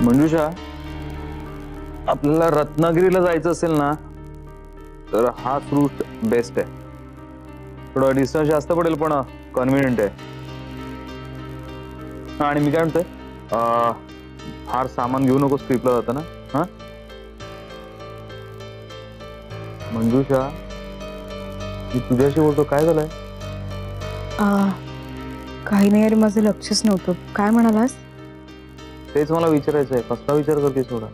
मंजुषा, आपल्याला रत्नागिरीला जायचं असेल ना तर हाच रूट बेस्ट आहे. थोडा डिस्टन्स जास्त पडेल पण कन्व्हिनियंट आहे. आणि मी काय म्हणतोय, फार सामान घेऊ नकोस ट्रिपला जाताना. हा मंजुषा, मी तुझ्याशी बोलतो, काय झालंय? काही नाही अरे, माझं लक्षच नव्हतं. काय म्हणालास? तेच मला विचारायचंय, कसला विचार करतेस थोडा?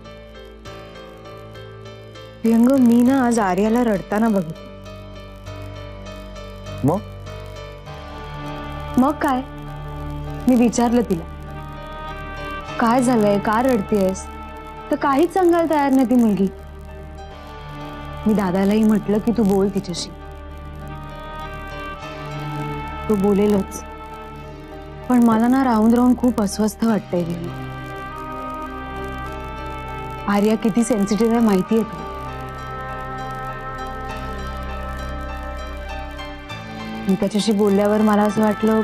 प्रियंग, मी ना आज आर्याला रडताना बघितलं. मग काय, मी विचारलं तिला काय झालंय, का रडतेस, तर काहीच सांगायला तयार नाही ती मुलगी. मी दादालाही म्हटलं की तू बोल तिच्याशी. तू बोलेलच, पण मला ना राहून राहून खूप अस्वस्थ वाटतंय. आर्या किती सेन्सिटिव्ह आहे माहितीये का? मी त्याच्याशी बोलल्यावर मला असं वाटलं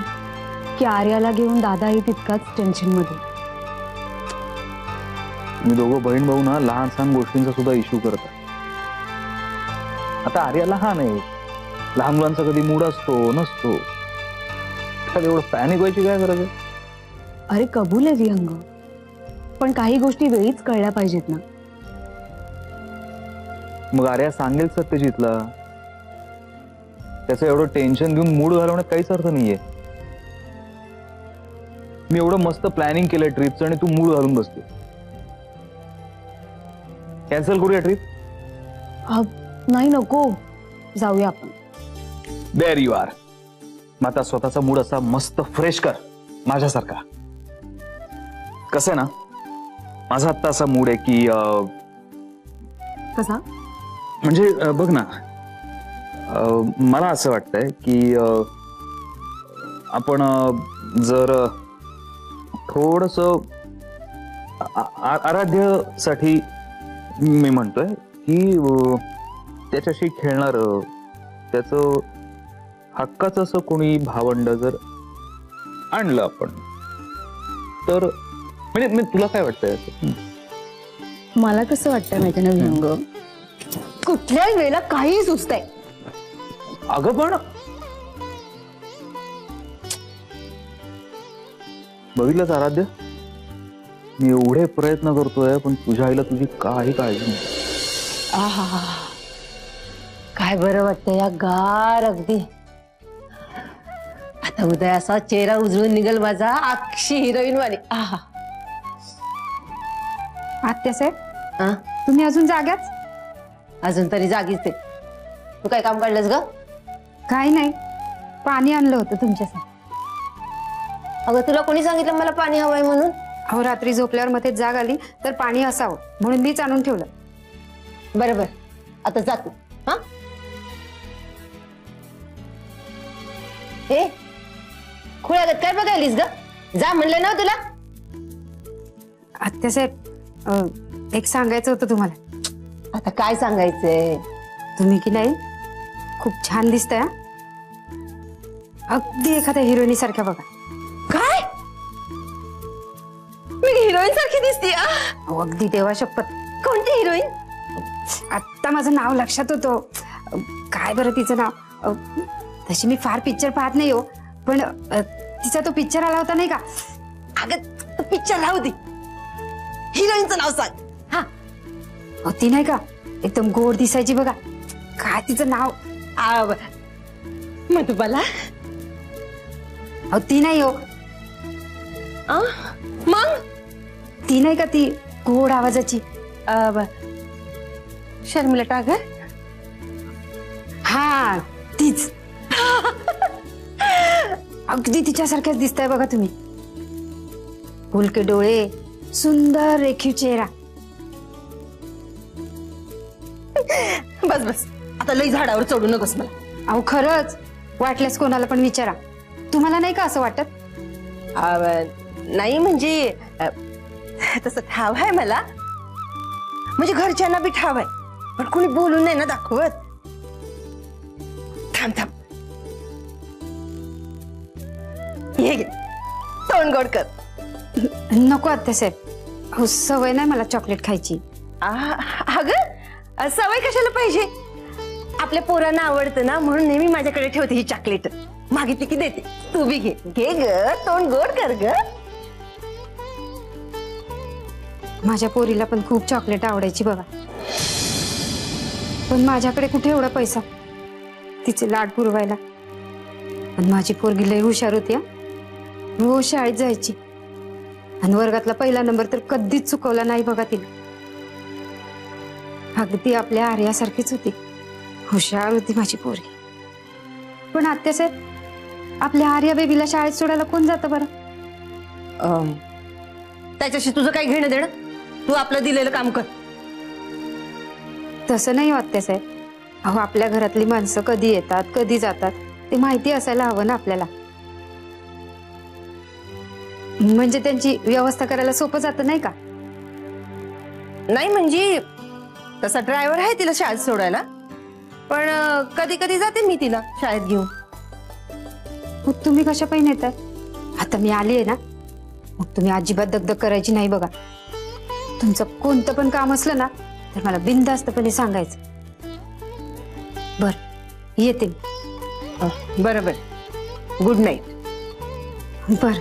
की आर्याला घेऊन दादाही तितकाच टेन्शन मध्ये. मी दोघं बहीण भाऊ ना लहान सहान गोष्टींचा सुद्धा इश्यू करतात. आता आर्या लहान आहे, लहान मुलांचा कधी मूड असतो नसतो, एवढं पॅनिक व्हायची काय गरज आहे? अरे कबूल आहे विहंग, पण काही गोष्टी वेळीच कळल्या पाहिजेत ना. मग आर्या सांगेल सत्यजितला. त्याचं एवढं टेन्शन घेऊन मूड घालवण्यात काहीच अर्थ नाहीये. मी एवढं मस्त प्लॅनिंग केलंय ट्रिपचं आणि तू मूड घालून बसते. कॅन्सल करूया ट्रिप? नाही, नको, जाऊया आपण. There you are. मग आता स्वतःचा मूड असा मस्त फ्रेश कर माझ्यासारखा. कसं आहे ना, माझा आता असा मूड आहे की कसा म्हणजे बघ ना, मला असं वाटतंय की आपण जर थोडस आराध्यासाठी मी म्हणतोय की त्याच्याशी खेळणार, त्याचं हक्काचं असं कोणी भावंड जर आणलं आपण तर, म्हणजे तुला काय वाटतंय? मला कसं वाटतंय माहिती ना विहंग, कुठल्याही वेळेला काही सुचतंय. अगं पण बघितलंच आराध्य, मी एवढे प्रयत्न करतोय पण तुझ्या आईला तुझी काही काळजी नाही. काय बरं वाटतं या गार अगदी. आता उद्या असा चेहरा उजळून निघल माझा, अक्षी हिरोईन वाली. आत्यासाहेब, तुम्ही अजून जाग्याच? अजून तरी जागीच ते. तू काय काम काढलंस ग? काही नाही, पाणी आणलं होतं तुमच्यासाठी. अगं तुला कोणी सांगितलं मला पाणी हवंय म्हणून? अहो, रात्री झोपल्यावर मध्ये जाग आली तर पाणी असावं म्हणून मीच आणून ठेवलं. बरोबर, आता जातो. हा ए खुळ्यागत काय बघायलीस ग? जा म्हणलं ना तुला. आत्यासाहेब, एक सांगायचं होतं तुम्हाला. आता काय सांगायचंय? तुम्ही की नाही खूप छान दिसताय. अगदी एखाद्या हिरोईनी सारख्या बघा. काय? मी हिरोईन सारखी दिसते? अगदी देवा शपथ. कोणती हिरोईन? आत्ता माझं नाव लक्षात होतं. काय बरं तिचं नाव? तशी मी फार पिक्चर पाहत नाही हो, पण तिचा तो पिक्चर आला होता नाही का? अगं पिक्चर राहू दे, हिरोईनचं नाव सांग. हा ती नाही का एकदम गोड दिसायची बघा, काय तिचं नाव? मधुबाला? ती नाही हो. मग ती नाही का ती गोड आवाजाची? शर्मिला टागर? हा तीच. अगदी तिच्यासारख्याच दिसताय बघा तुम्ही. फुलके डोळे, सुंदर रेखीव चेहरा. बस बस, आता लई झाडावर चढू नकोस मला. अहो खरंच, वाटल्यास कोणाला पण विचारा. तुम्हाला नाही का असं वाटत? नाही म्हणजे तसं ठाव आहे मला, म्हणजे घरच्यांना बी ठाव आहे, पण कोणी बोलून नाही ना दाखवत. थांब थांब, हे घे तोंड गोड कर. नको आत्यासाहेब, हो, सवय नाही मला चॉकलेट खायची. अगं सवय कशाला पाहिजे? आपल्या पोरांना आवडतं ना, म्हणून नेहमी माझ्याकडे ठेवते ही चॉकलेट. मागितली की देते. तू बी घे. घे ग, तोंड गोड कर ग. माझ्या पोरीला पण खूप चॉकलेट आवडायची बघा, पण माझ्याकडे कुठे एवढा पैसा तिचे लाड पुरवायला. पण माझी पोरगी लय हुशार होती. रोज शाळेत जायची आणि वर्गातला पहिला नंबर तर कधीच चुकवला नाही बघा तिने. अगदी आपल्या आर्यासारखीच होती, हुशार होती माझी पोरगी. पण आत्यासाहेब, आपल्या आर्या बेबीला शाळेत सोडायला कोण जातं बरं? त्याच्याशी तुझं काही घेणं देणं? तू आपलं दिलेलं काम कर. तसं नाही आत्यासाहेब. अहो, आपल्या घरातली माणसं कधी येतात कधी जातात ते माहिती असायला हवं ना आपल्याला. म्हणजे त्यांची व्यवस्था करायला सोपं जातं नाही का? नाही म्हणजे तसा ड्रायव्हर आहे तिला शाळेत सोडायला, पण कधी कधी जाते मी तिला शाळेत घेऊन. मग तुम्ही कशा पाहिजे येताय? आता मी आली आहे ना, मग तुम्ही अजिबात दगदग करायची नाही बघा. तुमचं कोणतं पण काम असलं ना तर मला बिनधास्तपणे सांगायचं. बर, येते मी. बरोबर. Good night. बर,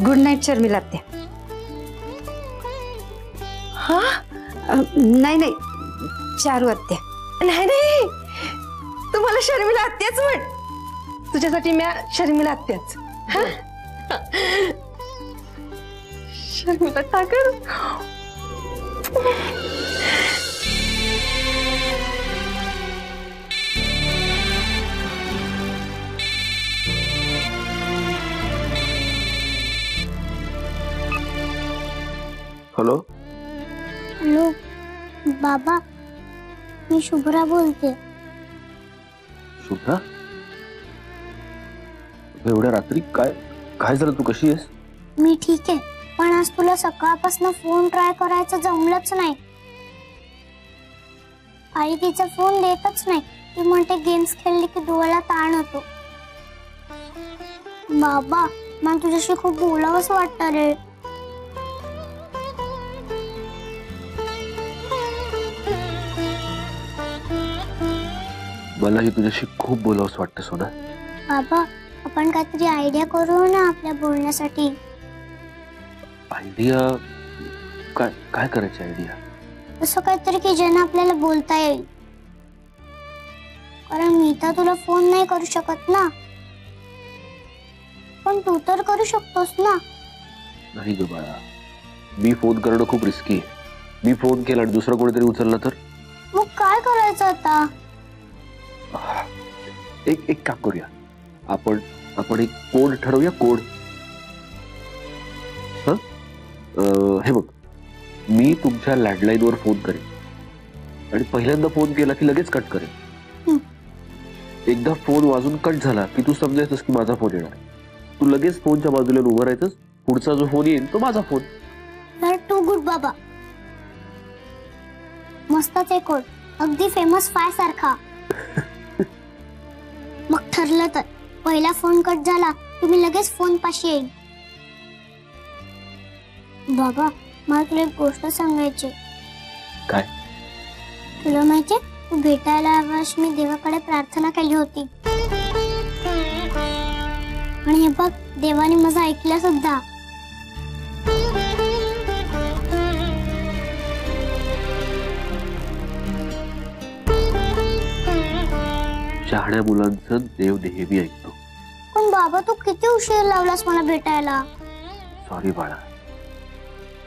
गुड नाईट शर्मिला आत्या. हा, नाही नाही, चारू आत्या. नाही नाही, तुम्हाला शर्मिला आत्याच म्हण. तुझ्यासाठी मी शर्मिला आत्याच. शर्मिला ठाकर. हॅलो हॅलो बाबा, मी शुभ्रा बोलते. शुभ्रा, एवढ्या रात्री काय काय झालं? तू कशी आहेस? मी ठीक आहे, पण आज तुला सकाळपासून फोन ट्राय करायचं जमलंच नाही. आई तिचा फोन देतच नाही. ती म्हणते गेम्स खेळली की डोळ्याला ताण होतो. बाबा, मला तुझ्याशी खूप बोलावंसं वाटतं रे. मलाही तुझ्याशी खूप बोलावंसं वाटतं सोना. बाबा, आपण काहीतरी आयडिया करू ना आपल्या बोलण्यासाठी. आयडिया? काय काय करायची आयडिया? असं काहीतरी की ज्यानं आपल्याला बोलता येईल. कारण मी तर तुला फोन नाही करू शकत ना, पण तू तर करू शकतोस ना. नाही ग बाळा, मी फोन करणं खूप रिस्की आहे. मी फोन केला आणि दुसरं कोणीतरी उचलला तर? मग काय करायचं आता? एक काम करूया. आपण एक कोड ठरवूया. कोड. हे बघ, मी तुमच्या लँडलाईनवर फोन करेन आणि पहिल्यांदा फोन केला की लगेच कट करेन. एकदा फोन वाजून कट झाला की तू समजायचंस की माझा फोन येणार. तू लगेच फोनच्या बाजूला उभं राहायचंस. पुढचा जो फोन येईल तो माझा फोन. टू गुड बाबा. मस्तच आहे कोड, अगदी फेमस फाय सारखा. मग ठरलं तर पहिला फोन कट झाला तुम्ही लगेच फोन पाशी येईल. बाबा, मला तुला एक गोष्ट सांगायची. काय? तुला माहितीये, तू भेटायला आवाज मी देवाकडे प्रार्थना केली होती आणि हे बघ, देवाने माझं ऐकलं सुद्धा. शहाण्या मुलांचं देव नेहमी ऐकतो. पण बाबा, तू किती उशीर लावलास मला भेटायला. सॉरी बाळा,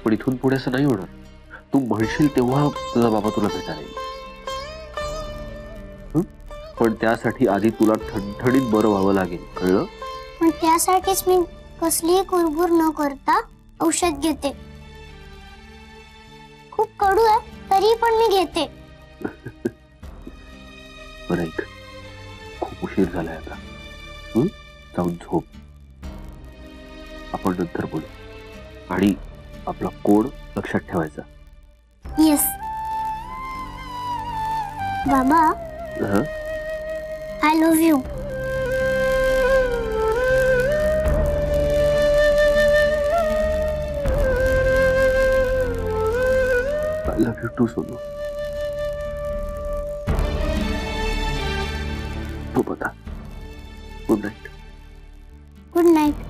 पण इथून पुढे असं नाही होणार. तू म्हणशील तेव्हा तुझा बाबा तुला भेटायला येईल. पण त्यासाठी आधी तुला ठणठणीत बरं व्हावं लागेल, कळलं? पण त्यासाठीच मी कसलीही कुरबुर न करता औषध घेते. खूप कडू आहे तरी पण मी घेते. बरं, ऐक, खूप उशीर झालाय आता. जाऊन झोप. आपण नंतर बोलू आणि आपला कोड लक्षात ठेवायचा. येस बाबा, I love you. You too Sonu. तू बता. Good night. Good night.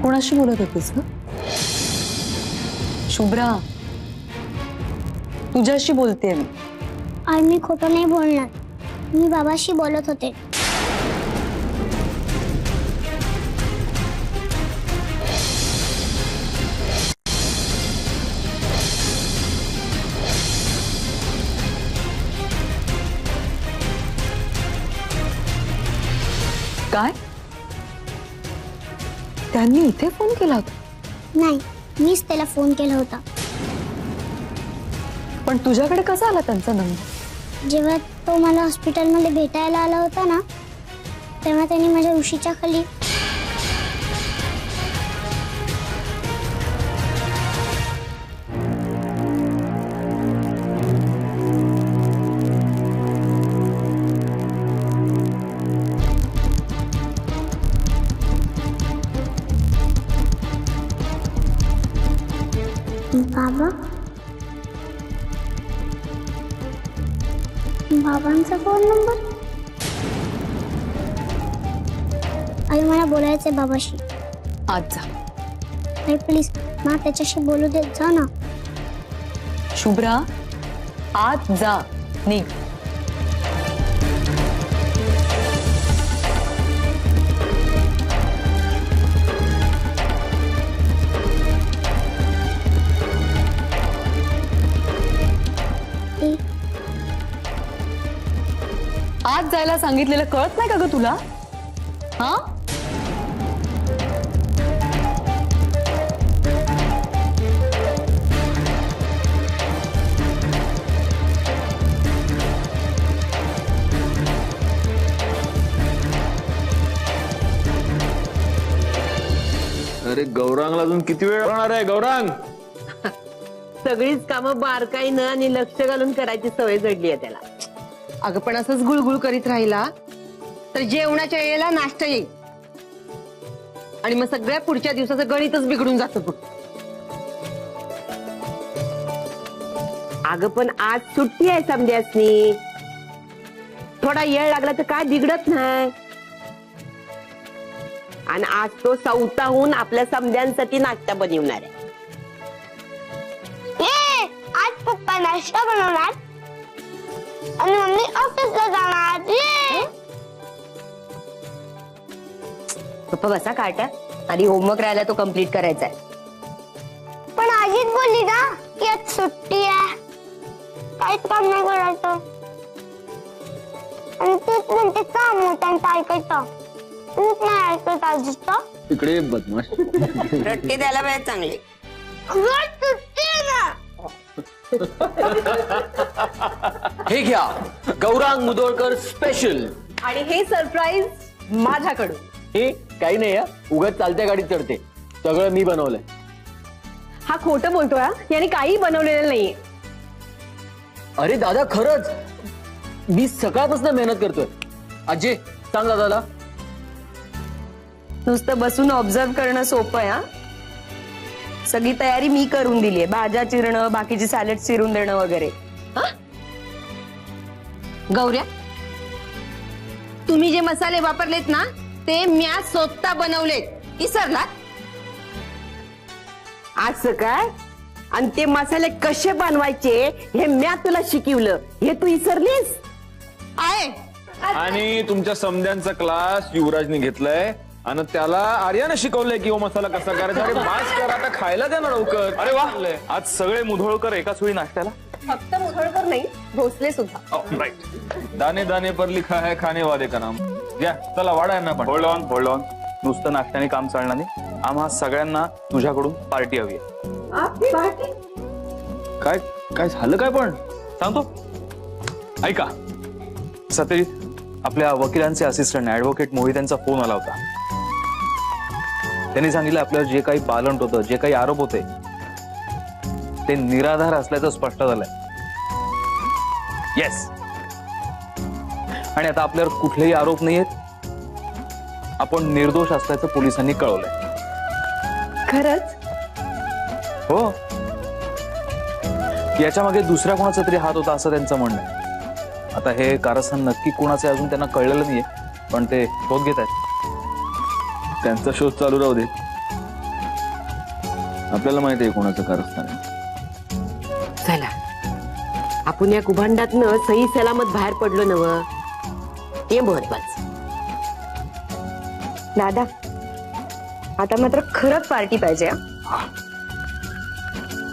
कोणाशी बोलत होतीस ग? शुभ्रा, तुझ्याशी बोलतेय मी. आणि मी खोटं नाही बोलणार. मी बाबाशी बोलत होते. काय? त्यांनी इथे फोन केला होता? नाही, मीच त्याला फोन केला होता. पण तुझ्याकडे कसा आला त्यांचा नंबर? जेव्हा तो मला हॉस्पिटलमध्ये भेटायला आला होता ना, तेव्हा त्यांनी माझ्या उशीच्या खाली बाबा, बाबांचा फोन नंबर. आई मला बोलायचंय बाबाशी. आज जा. आई प्लीज मला त्याच्याशी बोलू देत जा ना. शुभ्रा, आज जा. निघ. आज जायला सांगितलेलं कळत नाही का ग तुला? हा? अरे गौरांगला अजून किती वेळ राहणार आहे? गौरांग, सगळीच कामं बारकाईनं आणि लक्ष घालून करायची सवय जडली आहे त्याला. अगं पण असंच गुळगुळ करीत राहिला तर जेवणाच्या वेळेला नाश्ता येईल आणि मग सगळ्या पुढच्या दिवसाचं गणितच बिघडून जातं बघ. अगं पण आज सुट्टी आहे समजासनी. थोडा वेळ लागला तर काय बिघडत नाही. आणि आज तो सौताहून आपल्या समध्यांसाठी नाश्ता बनवणार आहे. आज पप्पा नाश्ता बनवणार आणि मम्मी ऑफिसला जाणार. पप्पा बसा काटा आणि होमवर्क राहिला तो कम्प्लीट करायचा आहे. पण आजीच बोलली ना की आज सुट्टी आहे, काहीच काम नाही करायचं. आणि तूच म्हणते काम मोठ्यांचं ऐकायचं. तूच नाही ऐकत आजीचं. इकडे बदमाश. रट्टे द्यायला वेळ चांगले. सुट्टी आहे ना. हे घ्या, गौरांग मुदोळकर स्पेशल. आणि हे सरप्राईज माझ्याकडून. हे काही नाही, उगाच चालत्या गाडीत चढते. सगळं मी बनवलंय. हा खोटं बोलतोय हा. याने काही बनवलेलं नाहीये. अरे दादा, खरंच मी सकाळपासून मेहनत करतोय. अजय, सांग दादाला. नुसतं बसून ऑब्झर्व करणं सोपं आहे. हा, सगळी तयारी मी करून दिली आहे. भाज्या चिरणं, बाकीची सॅलड चिरून देणं वगैरे. गौऱ्या, तुम्ही जे मसाले वापरलेत ना ते म्या स्वतः बनवलेत. विसरलात? असं काय? आणि ते मसाले कसे बनवायचे हे म्या तुला शिकवलं, हे तू विसरलीस? आहे. आणि तुमच्या समध्यांचा क्लास युवराजने घेतलाय आणि त्याला आर्याने शिकवलंय की मसाला कसा करायचा. अरे बास कर आता, खायला द्या ना लवकर. अरे वा, आज सगळे मुधोळकर एकाच वेळी नाश्त्याला. फक्त मुधोळकर नाही, भोसले सुद्धा. राईट. दाने दाने पर लिखा है खाने वाले का नाम. या चला वाढा यांना पण. Hold on. नुसतं नाश्त्याने काम चालणार नाही. आम्हा सगळ्यांना तुझ्याकडून पार्टी हवी आहे. काय काय झालं काय पण. सांगतो ऐका. सत्यजित, आपल्या वकिलांचे असिस्टंट ऍडव्होकेट मोहित यांचा फोन आला होता. त्यांनी सांगितलं आपल्यावर जे काही बालंट होतं, जे काही आरोप होते ते निराधार असल्याचं स्पष्ट झालंय. येस. आणि आता आपल्यावर कुठलेही आरोप नाही आहेत. आपण निर्दोष असल्याचं पोलिसांनी कळवलंय. खरंच? हो. याच्या मागे दुसऱ्या कोणाचा तरी हात होता असं त्यांचं म्हणणं आहे. आता हे कारस्थान नक्की कोणाचं अजून त्यांना कळलेलं नाहीये, पण ते शोध घेत आहेत. त्यांचा शोध चालू राहू दे. आपल्याला माहिती आहे कोणाचं कारस्थान आहे. चला, आपण या कुभांडातनं सही सलामत बाहेर पडलो नव, ते महत्वाचं. दादा, आता मात्र खरंच पार्टी पाहिजे.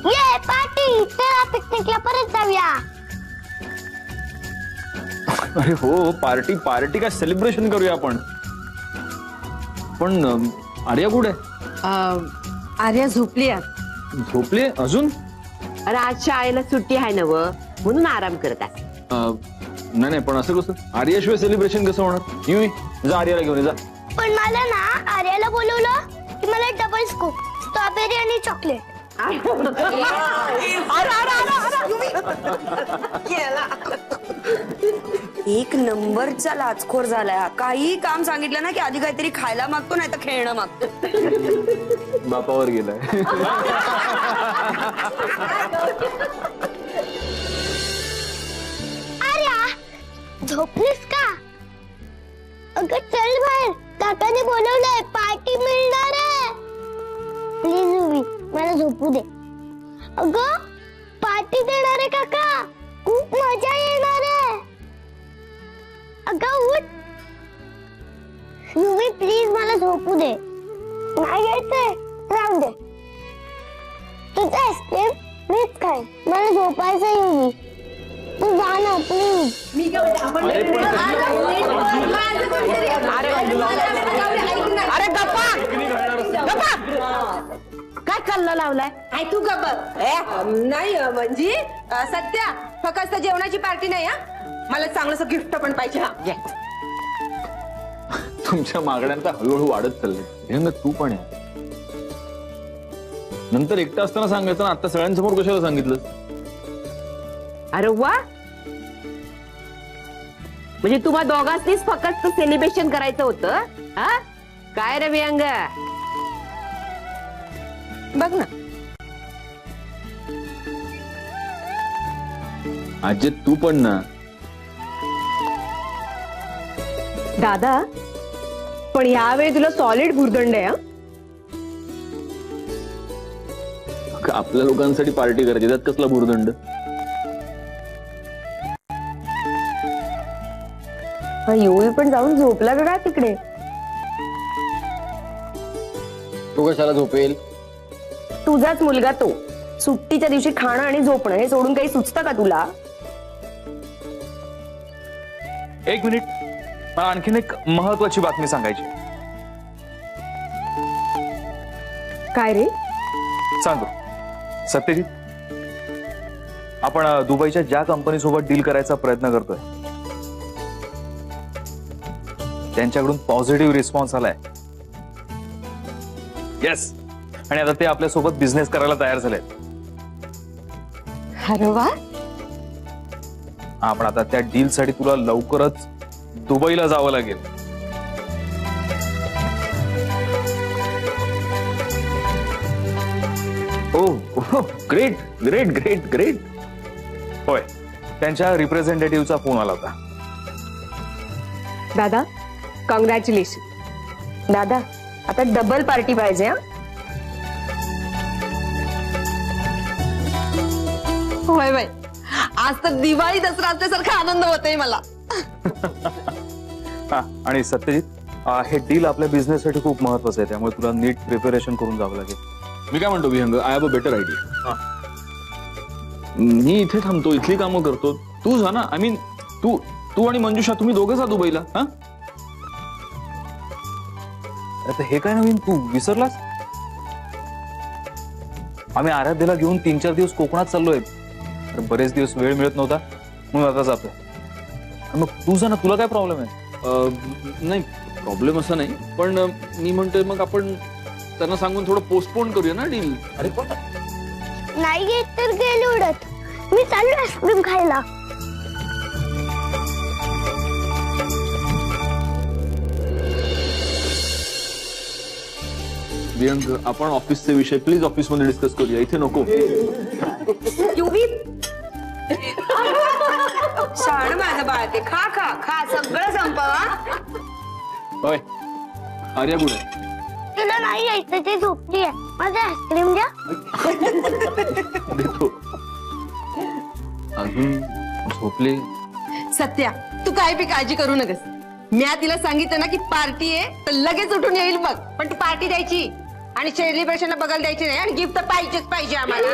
ये पार्टी, चला पिकनिकला परत जाऊया. अरे हो, पार्टी पार्टी काय सेलिब्रेशन करूया आपण. पण आर्या कुठे? आर्या झोपली. झोपली अजून? अरे आज शाळेला सुट्टी आहे नव, म्हणून आराम करत आहे. नाही नाही, पण असं कसं? आर्याशिवाय सेलिब्रेशन कसं होणार? येऊ जा, आर्याला घेऊन ये, जा. पण मला ना आर्याला बोलवलं की मला डबल स्कूप स्ट्रॉबेरी आणि चॉकलेट. एक नंबरचा लाचखोर झालाय हा. काही काम सांगितलं ना की आधी काहीतरी खायला मागतो, नाही तर खेळणं मागतो. बापावर गेलाय. आर्या, झोपलीस का? अगं चल बाहेर, काकाने बोलवलंय, पार्टी मिळणार आहे. प्लीज उभी, मला झोपू दे. अगं पार्टी देणार आहे काका, खूप मजा येणार आहे. अगं उठ. युवी प्लीज मला झोपू दे. नाही घ्यायचंय, राहू दे. तुझं आईस्क्रीम मीच खाईन, मला झोपायचं युवी. तू जा ना प्लीज. अरे गप्पा गप्पा, काय कल्ला लावलाय? आई तू गप्प. नाही म्हणजे सध्या फक्त जेवणाची पार्टी नाही हा, मला चांगलंसं गिफ्ट पण पाहिजे. हा तुमच्या मागण्यांचा हळूहळू वाढत चाललंय. हे तू पण आहे. नंतर एकटा असताना सांगायचं ना, आता सगळ्यांसमोर कशाला सांगितलं? अरे वा, म्हणजे तुम्हा दोघांनीच फक्त सेलिब्रेशन करायचं होतं. हा काय रे व्यंग, बघ ना. आजी तू पण ना. दादा, पण यावेळी तुला सॉलिड भुर्दंड आहे. आपल्या लोकांसाठी पार्टी करायची, त्यात कसला भुर्दंड? योगी पण जाऊन झोपला का तिकडे? तू कशाला झोपेल? तुझाच मुलगा तो. सुट्टीच्या दिवशी खाणं आणि झोपणं हे सोडून काही सुचतं का तुला? एक मिनिट, मला आणखीन एक महत्वाची बातमी सांगायची. काय रे? सांगतो. सत्यजित, आपण दुबईच्या ज्या कंपनी सोबत डील करायचा प्रयत्न करतोय त्यांच्याकडून पॉझिटिव्ह रिस्पॉन्स आलाय. येस. आणि आता ते आपल्या सोबत बिझनेस करायला तयार झालेत. अरे वा. आपण आता त्या डील साठी तुला लवकरच दुबईला जावं लागेल. ओ ग्रेट ग्रेट ग्रेट ग्रेट. होय, त्यांच्या रिप्रेझेंटेटिव्हचा फोन आला होता. दादा, कॉंग्रॅच्युलेशन. दादा, आता डबल पार्टी पाहिजे. हा होय बाई, आज तर दिवाळी दसरा असल्यासारखा आनंद होतोय मला. हा, आणि सत्यजित, हे डील आपल्या बिझनेस साठी खूप महत्वाचं आहे, त्यामुळे तुला नीट प्रिपरेशन करून जावं लागेल. मी काय म्हणतो Vihang, I have a better idea. मी इथे थांबतो, इथली कामं करतो, तू जा ना. आय मीन तू आणि मंजुषा तुम्ही दोघं जा दुबईला. हा आता हे काय नवीन, तू विसरलास? आम्ही आराध्याला घेऊन 3-4 दिवस कोकणात चाललोय. बरेच दिवस वेळ मिळत नव्हता म्हणून आता जातोय. मग तू जा ना, तुला काय प्रॉब्लेम आहे? नाही प्रॉब्लेम असा नाही, पण मी म्हणतोय मग आपण त्यांना सांगून थोडं पोस्टपोन करूया ना डील. अरे नाही घेत तर गेली उडत. मी चाललो आईस्क्रीम खायला. विहंग, आपण ऑफिसचे विषय प्लीज ऑफिसमध्ये डिस्कस करूया, इथे नको. शाण माझं बाळ ते. खा खा खा, सगळं संपवा. होय, आर्या कुठे आहे? तिला नाही यायचं, ते झोपली आहे. माझं आईस्क्रीम द्या. देतो. अजून झोपले? सत्या, तू काय बी काळजी करू नकस. मी तिला सांगितलं ना की पार्टी आहे तर लगेच उठून येईल बघ. पण ती पार्टी द्यायची आणि सेलिब्रेशनला बघायला द्यायची नाही, आणि गिफ्ट तर पाहिजेच पाहिजे आम्हाला.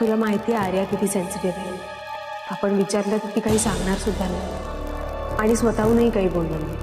तुला माहिती आहे आर्या किती सेन्सिटिव्ह आहे. आपण विचारलं तर ती काही सांगणार सुद्धा नाही आणि स्वतःहूनही काही बोलणार नाही.